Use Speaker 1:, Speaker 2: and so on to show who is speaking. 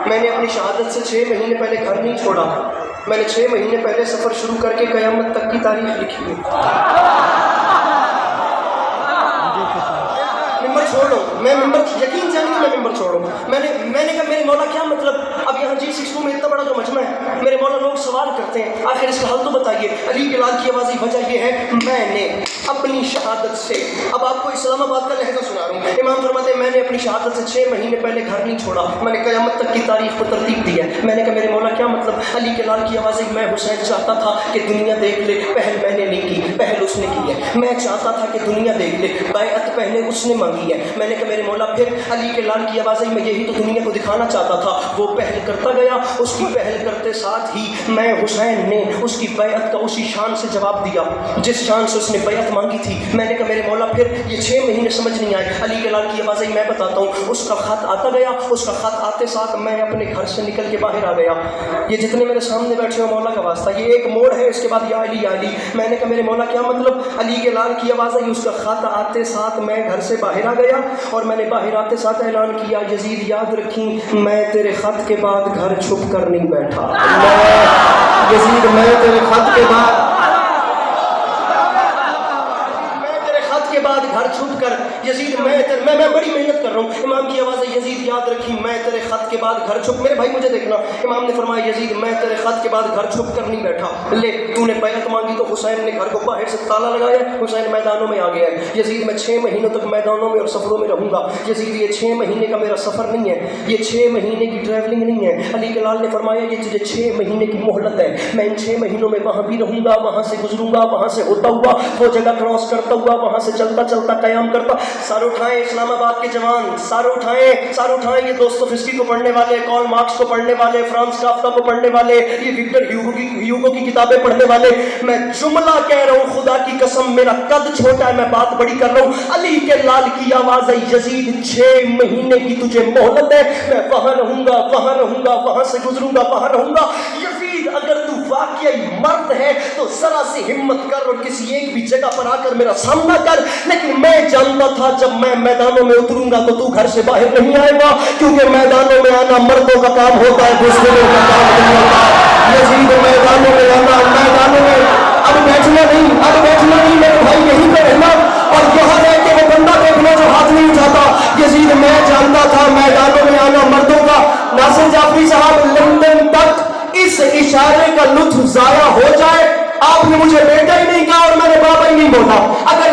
Speaker 1: میں نے اپنی شہادت سے 6 مہینے پہلے گھر نہیں چھوڑا، میں نے 6 مہینے پہلے سفر شروع کر کے قیامت تک کی تاریخ لکھی ہے۔ ممبر چھوڑو، میں ممبر یقین جانیں میں ممبر چھوڑوں۔ میں نے کہا میرے مولا کیا مطلب، اب یہاں G62 میں اتنا بڑا جو مجمع ہے، میرے مولا لوگ سوال کرتے ہیں آخر اس کا حل تو بتائیے۔ علی کے لال کی آوازی وجہ یہ ہے میں نے اپنی شہادت سے، اب آپ کو اسلام آباد کا لہجہ سنا رہا ہوں، امام فرماتے ہیں میں نے اپنی شہادت سے 6 مہینے پہلے گھر نہیں چھوڑا، میں نے قیامت تک کی تاریخ کو ترتیب دی ہے۔ میں نے کہا میرے مولا کیا مطلب، علی کے لال کی آوازی میں حسین چاہتا تھا کہ دنیا دیکھ لے، پہل میں نے نہیں کی، پہل اس نے کی ہے، میں چاہتا تھا کہ دنیا دیکھ لے، بیعت پہلے اس نے مانگی ہے۔ میں نے کہا میرے مولا پھر علی کے لال کی آوازی میں یہی تو دنیا کو دکھانا چاہتا تھا، وہ پہل کرتا گیا، اس کی پہل کرتے ساتھ ہی میں حسین نے اس کی بیعت کا اسی شان سے جواب دیا جس شان سے اس نے بیعت مانگی تھی۔ میں نے کہا میرے مولا پھر یہ 6 مہینے سمجھ نہیں آئے، علی کے لال کی آوازی میں بتاتا ہوں، اس کا خط آتا گیا، اس کا خط آتے ساتھ میں اپنے گھر سے نکل کے باہر آ گیا۔ یہ جتنے میرے سامنے بیٹھے ہو مولا کا واسطہ، یہ ایک موڑ ہے، اس کے بعد یا علی یا علی۔ میں نے کہا میرے مولا کیا مطلب، علی کے لال کی آوازی اس کا خط آتے ساتھ میں گھر سے باہر آ گیا اور میں نے باہر آتے ساتھ اعلان کیا یزید یاد رکھیں میں تیرے خط کے بعد گھر چھپ کر نہیں بیٹھا، یزید میں تیرے خط کے بعد گھر چھپ کر یزید میں بڑی محنت کر رہا ہوں۔ امام کی آواز ہے یزید یاد رکھی میں تیرے خط کے بعد گھر چھپ، میرے بھائی مجھے دیکھنا، امام نے فرمایا یزید میں تیرے خط کے بعد گھر چھپ کر نہیں بیٹھا، لے تو نے بیعت مانگی تو حسین نے گھر کو باہر سے تالا لگایا، حسین میدانوں میں آ گیا ہے۔ یزید میں 6 مہینوں تک میدانوں میں اور سفروں میں رہوں گا، یزید یہ 6 مہینے کا میرا سفر نہیں ہے، یہ 6 مہینے کی ٹریولنگ نہیں ہے۔ علی کے لال نے فرمایا یہ تجھے 6 مہینے کی مہلت ہے، میں ان 6 مہینوں میں وہاں بھی رہوں گا، وہاں سے گزروں گا، وہاں سے ہوتا ہوا وہ جگہ کراس کرتا ہوا، وہاں سے چلتا چلتا قیام کرتا۔ سر اٹھائیں اسلام آباد کے جوان، سر اٹھائیں یہ دوستوفسکی کو پڑھنے والے، کارل مارکس کو پڑھنے والے، فرانس کافکا کو پڑھنے والے، یہ وکٹر ہیوگو کی کتابیں پڑھنے والے۔ میں جملہ کہہ رہا ہوں خدا کی قسم میرا قد چھوٹا ہے، میں بات بڑی کر رہا ہوں۔ علی کے لال کی آواز ہے یزید 6 مہینے کی تجھے مہلت ہے، میں وہاں رہوں گا، وہاں رہوں گا، وہاں سے گزروں گا، وہاں رہوں گا۔ یزید اگر تو واقعی مرد ہے تو ذرا سی ہمت کر اور کسی ایک بھی جگہ پر آ کر میرا سامنا کر، لیکن میں جانتا تھا جب میں میدانوں میں اتروں گا تو تو گھر سے باہر نہیں آئے گا، کیونکہ میدانوں میں آنا مردوں کا کام ہوتا ہے، بزدلوں کا کام نہیں ہوتا۔ یزید میدانوں میں آنا، میدانوں میں اب بیٹھنا نہیں میرے بھائی، یہیں پہ رہنا اور یہاں رہ کے وہ بندہ دیکھنا جو ہاتھ نہیں اٹھاتا۔ یزید میں جانتا تھا میدانوں میں آنا مردوں کا۔ ناصر جعفری صاحب لندن تک اس اشارے کا لطف ضائع ہو جائے، آپ نے مجھے بیٹا ہی نہیں کہا اور میں نے بابا ہی نہیں بولا، اگر